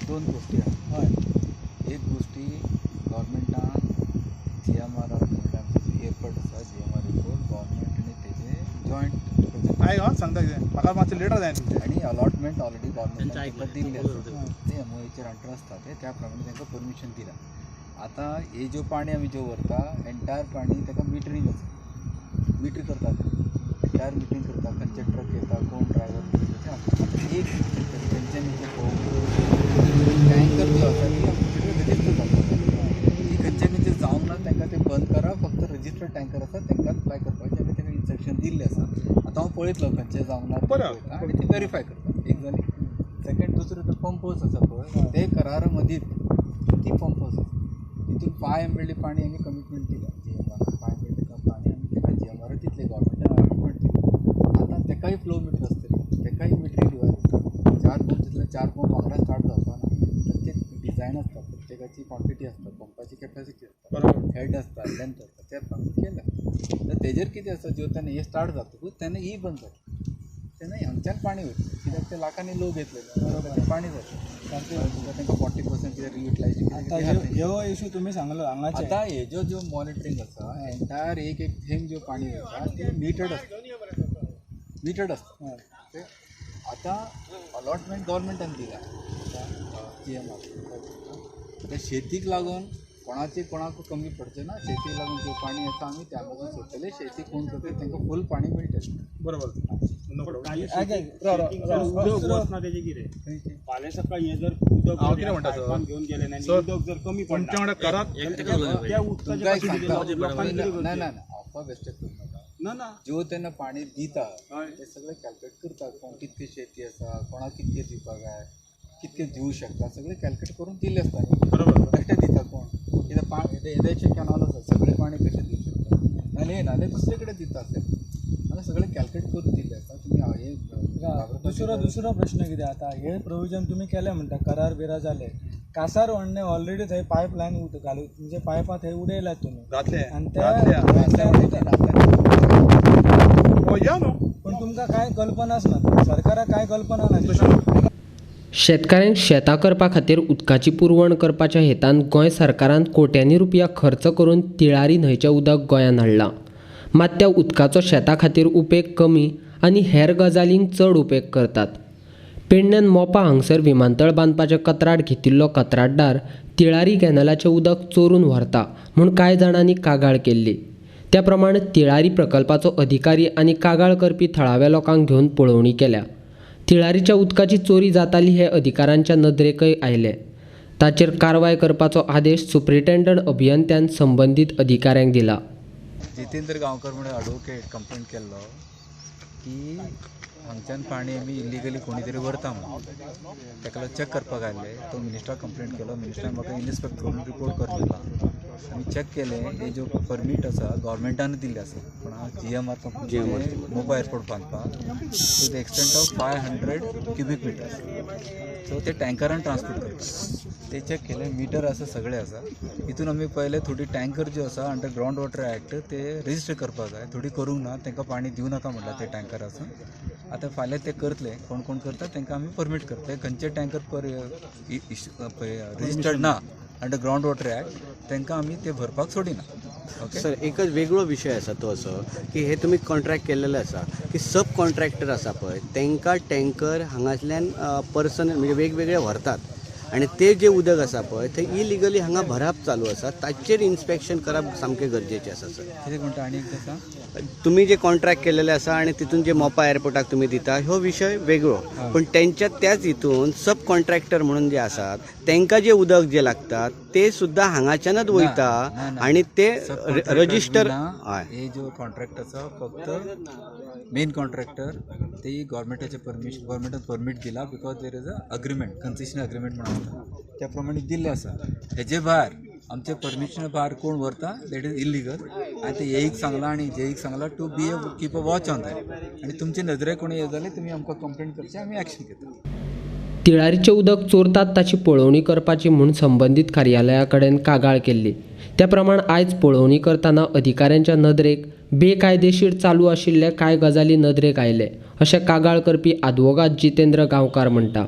दोन गोष्टी आहेत. एक गोष्टी गव्हर्मेंटान GMR एअरपोर्ट आसा GMR एअरपोर्ट गव्हर्मेंट आनी तेजे जॉयंट हांव सांगता कितें म्हाका मातशें लेटर जाय तुमचें आणि अलॉटमेंट ऑलरेडी गव्हर्मेंटान तांकां दिल्ली आसा ते MOAचेर अंडर आसता ते त्या प्रमाणे तांकां परमिशन दिला. आता हे जो पाणी आमी जो व्हरता एंटायर पाणी ताका मिटरींग आसा मिटर करतात एंटायर मिटरींग करता खंयचे ट्रक येता कोण ड्रायव्हर एक खंयच्यानीचे टँकर जो आसा ती रजिस्टर जाता ती खंयच्यानीचे जावंक ना तांकां ते बंद करा फक्त रजिस्टर्ड टँकर आसा तांकां अप्लाय करपाचें आमी ताका इन्स्ट्रक्शन दिल्लें आसा. आतां हांव पळयतलो खंयचे जावंक ना आनी ती व्हेरीफाय करता एक जाली. सेकंड दुसरो तो पंप हाऊस आसा पळय ते करारा मदींच ती पंप हाऊस आसा तितून 5 MLD पाणी आमी कमिटमेंट दिला GMR 5 MLD पाणी आमी ताका GMR दितले गव्हर्मेंटान कमिटमेंट दिला. आतां तेकाय फ्लो मिटर आसतली तेकाय मिटरी डिवायस आसता 4 पंप तितले 4 पंप वांगडा स्टार्ट जावपा ना प्रत्येक डिजायन आसता प्रत्येकाची क्वॉन्टिटी आसता पंपाची कॅपॅसिटी आसता हेड आसता लेंथ आसता त्या प्रमाणे केल्या. तर तेजेर कितें आसा जेव तेन्ना हे स्टार्ट जातकूच तेन्ना ही बंद जाता तेन्ना हांगच्यान पाणी वयतलें कित्याक ते लाखांनी लोक येतले पाणी जाता तांकां 40% कितें रियुटिलायजेशन ह्यो इशू तुमी सांगलो हांगाचे. आतां हेजो जो मॉनिटरींग आसा एंटायर एक थेंब जो पाणी वयता ते मिटर्ड आसता ते आतां अलॉटमेंट गव्हर्मेंटान दिला GMR ते शेतीक लागून कोणाक कमी पडचें ना शेतीक लागून जे पाणी येता आमी त्या मदीं सोडटले शेती कोण करतले तांकां फूल पाणी मेळटलें. बरोबर फाल्यां सकाळी हे जर उदक हांव कितें म्हणटा सर घेवन गेले नाही उदक जर कमी पडटा तुमच्या वांगडा करात त्या उदकाच्या ना ना ऑफा वेस्टेज करूं नाका ना जो तेन्ना पाणी दिता ते सगळें कॅल्क्युलेट करता कोण कितकी शेती आसा कोणाक कितके दिवपाक जाय कितके दिवं शकता सगळें कॅल्क्युलेट करून दिल्लें आसता न्ही. बरोबर कशें दिता कोण कित्याक पाणी येद्याचे कॅनॉल आसा सगळें पाणी कशें दिवं शकता नाले दुसरे कडेन दिता आसले आनी सगळें कॅल्क्युलेट करून दिल्लें आसता तुमी हे दुसरो प्रश्न कितें आतां हे प्रोविजन तुमी केलें म्हणटा करार बिरार जाले कासार व्हडणे ऑलरेडी थंय पायपलायन घालून म्हणजे पायपां थंय उडयल्यात तुमी जातले आनी या न्हू पूण तुमकां कांय कल्पनाच ना सरकाराक कांय कल्पना ना. शेतकऱ्यांक शेतां करपा खातीर उदकाची पुरवण करपाच्या हेतान गोंय सरकारान कोट्यांनी रुपया खर्च करून तिळारी न्हंयचें उदक गोंयांत हाडलां. मात त्या उदकाचो शेतां खातीर उपेग कमी आनी हेर गजालींक चड उपेग करतात. पेडण्यान मोपा हांगसर विमानतळ बांदपाचें कंत्राट घेतिल्लो कंत्राटदार तिळारी कॅनलाचें उदक चोरून व्हरता म्हूण कांय जाणांनी कागाळ केल्ली. त्या प्रमाण तिळारी प्रकल्पाचो अधिकारी आनी कागाळ करपी थळाव्या लोकांक घेवन पळोवणी केल्या. तिळारीच्या उदकाची चोरी जाताली हे अधिकाऱ्यांच्या नदरेकय आयले. ताचेर कारवाय करपाचो आदेश सुप्रिटेंडंट अभियंत्यान संबंदीत अधिकाऱ्यांक दिला. जितेंद्र गांवकर म्हणून एडवोकेट कंप्लेंट केल्लो की हांगच्यान पाणी आमी इलिगली कोणी तरी व्हरता म्हणून ताका लागून चॅक करपाक आयले तो मिनिस्टराक कंप्लेंट केलो मिनिस्टरान म्हाका इन्स्पेक्ट करून रिपोर्ट कर दिला. आमी चॅक केलें हे जो परमीट आसा गव्हर्मेंटान दिल्ले आसा पूण GMR कंपनी मोबा एअरपोर्ट बांदपाक to the extent of 500 cubic metres सो ते टँकरान ट्रान्सपोर्ट करता ते चॅक केले मिटर आसा सगळे आसा. हितून आमी पयले थोडी टँकर ज्यो आसा अंडर ग्रावंड वॉटर एक्ट ते रजिस्टर करपाक जाय थोडी करूंक ना तांकां पाणी दिवं नाका म्हणटा ते टँकर आसा. आतां फाल्यां ते करतले कोण कोण करता तांकां आमी परमीट करतले खंयचे टँकर पर रजिस्टर्ड ना अंडर ग्रावंड वॉटर एक्ट तांकां आमी ते भरपाक सोडिना. ओके सर एकच वेगळो विशय आसा तो असो की हे तुमी कॉन्ट्रॅक्ट केल्लेले आसा की सब कॉन्ट्रॅक्टर आसा पळय तांकां टँकर हांगासल्यान पर्सनल म्हणजे वेगवेगळे व्हरतात आनी ते जे उदक आसा पळय थंय इलिगली हांगा भरप चालू आसा ताचेर इन्स्पेक्शन करप सामकें गरजेचें आसा सर. कितें म्हणटा आनी एकदां सांग तुम्ही जे कॉन्ट्रॅक्ट केलेले आसा आणि तितून जे मोपा एअरपोर्टाक तुम्ही दिता हो विषय वेगळो पण त्यांच्या त्याच हितून सब कॉन्ट्रॅक्टर म्हणून जे आसात तांकां जे उदक जे लागतात ते सुद्धा हांगाच्यानच वयता आणि ते रजिस्टर हे जो कॉन्ट्रॅक्ट आसा फक्त मेन कॉन्ट्रॅक्टर ते गव्हर्मेंटाचे परमिशन गव्हर्मेंटान परमीट दिला because there is a agreement concession agreement म्हणून आसता त्या प्रमाणे दिल्ले आसा. हेजे भायर आमचे परमिशन भायर कोण व्हरता दॅट इज इलिगल आनी ते एक सांगला आनी जेईक सांगला to be keep a watch on that आनी तुमचे नजरे कोणी हे जाले तुमी आमकां कंप्लेंट करचे आमी एक्शन घेतले. तिळारीचें उदक चोरतात ताची पळोवणी करपाची म्हूण संबंदीत कार्यालया कडेन कागाळ केल्ली. त्या प्रमाण आयज पळोवणी करतना अधिकाऱ्यांच्या नदरेक बेकायदेशीर चालू आशिल्ले कांय गजाली नदरेक आयले अशें कागाळ करपी आदवोगाद जितेंद्र गांवकार म्हणटा.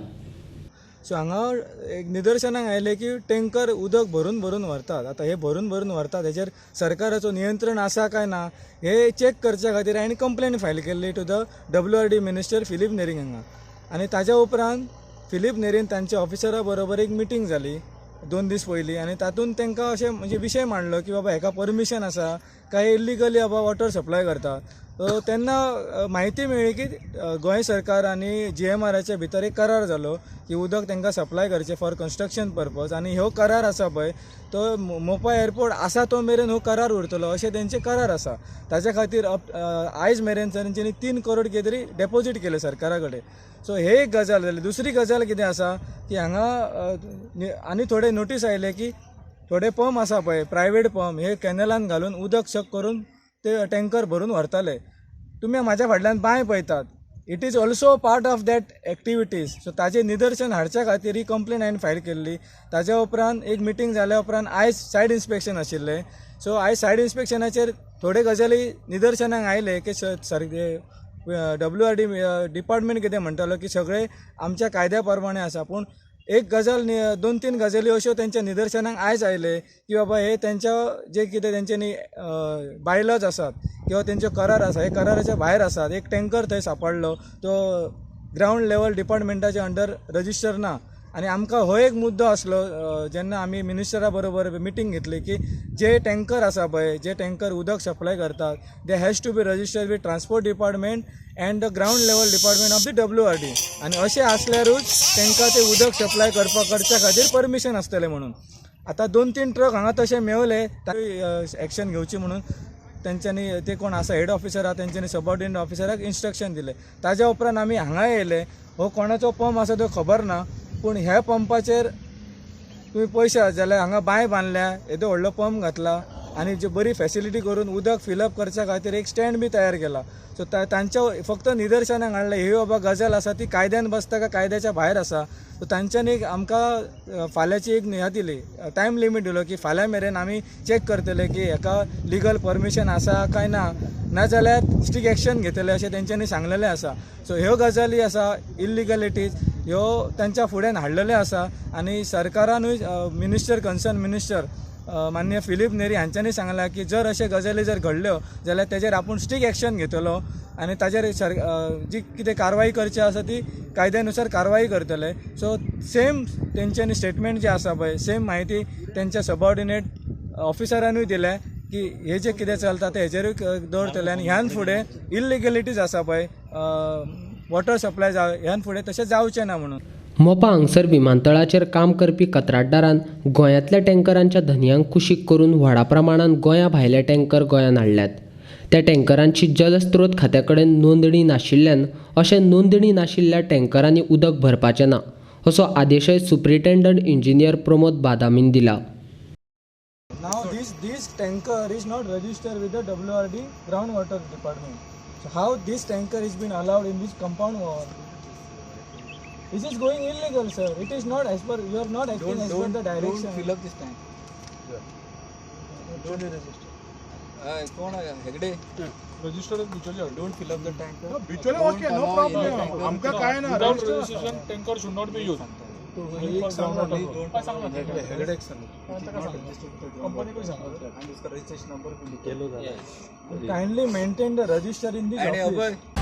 सो हांगा एक निदर्शनाक आयलें की टँकर उदक भरून भरून व्हरतात. आतां हे भरून भरून व्हरतात हेचेर सरकाराचो नियंत्रण आसा काय ना हे चॅक करचे खातीर हांवें कंप्लेन फायल केल्ली to the WRD minister Filipe नेरींग हांगा. आनी ताज्या उपरांत फिलीप नेरीन तांच्या ऑफिसरा बरोबर एक मिटींग जाली 2 दीस पयलीं आनी तातूंत तांकां अशें म्हणजे विशय मांडलो की बाबा हेका परमिशन आसा काय इल्लिगली बाबा वॉटर सप्लाय करतात. सो तेन्ना म्हायती मेळ्ळी की गोंय सरकार आनी GMRच्या भितर एक करार जालो की उदक तांकां सप्लाय करचें फॉर कन्स्ट्रक्शन पर्पज. आनी ह्यो करार आसा पळय तो मोपा एअरपोर्ट आसा तो मेरेन हो करार उरतलो अशें तेंचे करार आसा. ताच्या खातीर आयज मेरेन तेंच्यांनी 3 करोड कितें तरी डेपॉझीट केले सरकारा कडेन. सो हे एक गजाल जाली. दुसरी गजाल कितें आसा की हांगा आनी थोडे नोटीस आयले की थोडे पंप आसा पळय प्रायवेट पंप हे कॅनलान घालून उदक शक करून ते टँकर भरून व्हरताले. तुमी म्हाज्या फाटल्यान बांय पळयतात. It is also part of that activities. So ताजें निदर्शन हाडच्या खातीर ही कंप्लेन हांवें फायल केल्ली. ताज्या उपरांत एक मिटींग जाल्या उपरांत आयज सायड इन्स्पेक्शन आशिल्लें. सो आयज सायड इन्स्पेक्शनाचेर थोडे गजाली निदर्शनाक आयले की WRD डिपार्टमेंट कितें म्हणटालो की सगळे आमच्या कायद्या प्रमाणे आसा. पूण एक गजाल 2-3 गजाली अश्यो तेंच्या निदर्शनाक आयज आयले की बाबा हे तेंच्या जे कितें तेंच्यांनी बायलॉज आसात किंवा तेंचे करार आसा हे कराराच्या भायर आसात. एक टँकर थंय सांपडलो तो ग्रावंड लेवल डिपार्टमेंटाच्या अंडर रजिस्टर ना. आनी आमकां हो एक मुद्दो आसलो जेन्ना आमी मिनिस्टरा बरोबर मिटींग घेतली की जे टँकर आसा पळय जे टँकर उदक सप्लाय करतात they has to be registered with transport department and the ground level department of the WRD. आनी अशें आसल्यारूच तांकां ते उदक सप्लाय करच्या खातीर परमिशन आसतलें म्हणून. आतां 2-3 ट्रक हांगा तशें मेवले एक्शन घेवची म्हणून तेंच्यांनी ते कोण आसा हेड ऑफिसर आहा तेंच्यांनी सबऑर्डिनेट ऑफिसराक इन्स्ट्रक्शन दिले. ताज्या उपरांत आमी हांगा येयले. हो कोणाचो पंप आसा तो खबर ना पूण ह्या पंपाचेर तुम्ही पयशात जाल्यार हांगा बांय बांदल्या येदो व्हडलो पंप घातला आनी जी बरी फॅसिलिटी करून उदक फिलअप करच्या खातीर एक स्टँड बी तयार केला. सो तांच्या फक्त निदर्शनाक हाडलें ही बाबा गजाल आसा ती कायद्यान बसता काय कायद्याच्या भायर आसा. सो तांच्यांनी एक आमकां फाल्यांची एक ह्या दिली टायम लिमीट दिलो की फाल्यां मेरेन आमी चॅक करतले की हेका लिगल परमिशन आसा काय ना नाजाल्यार स्ट्रिक्ट एक्शन घेतले अशें तेंच्यांनी सांगलेलें आसा. सो ह्यो गजाली आसा इल्लिगलिटीज ह्यो तांच्या फुड्यान हाडलेले आसा. आनी सरकारानूय मिनिस्टर कन्सर्न मिनिस्टर माननीय फिलीप नेरी हांच्यांनी सांगलां की जर अशे गजाली जर घडल्यो जाल्यार तेजेर आपूण स्ट्रिक्ट एक्शन घेतलो आनी ताजेर जी कितें कारवाई करची आसा ती कायद्यानुसार कारवाई करतले. सो सेम तेंच्यांनी स्टेटमेंट जे आसा पळय सेम म्हायती तेंच्या सबऑर्डिनेट ऑफिसरांनूय दिल्या की हे जे कितें चलता ते हेजेरूय दवरतले आनी ह्यान फुडें इल्लिगलिटीज आसा पळय वॉटर सप्लाय ह्यान फुडें तशें जावचें ना म्हणून. मोपा हांगसर विमानतळाचेर काम करपी कंत्राटदारान गोंयांतल्या टँकरांच्या धनयांक कुशीक करून व्हडा प्रमाणात गोंया भायले टँकर गोंयांत हाडल्यात. त्या टँकरांची जलस्रोत खात्या कडेन नोंदणी नाशिल्ल्यान अशें नोंदणी नाशिल्ल्या टँकरांनी उदक भरपाचें ना असो आदेशय सुप्रिटेंडंट इंजिनियर प्रमोद बादामीन दिला. Now this tanker is not registered with the WRD groundwater department. So how this tanker is been allowed in this compound wall? This is going illegal, sir. It is not as per you are not acting as per the direction. Don't fill up this tank. Don't register. कोण Hegde register Bicholim don't fill up the tank. Bicholim okay no problem आमकां काय ना registration tanker should not be use. हेगडेक Kindly maintain the register in this office.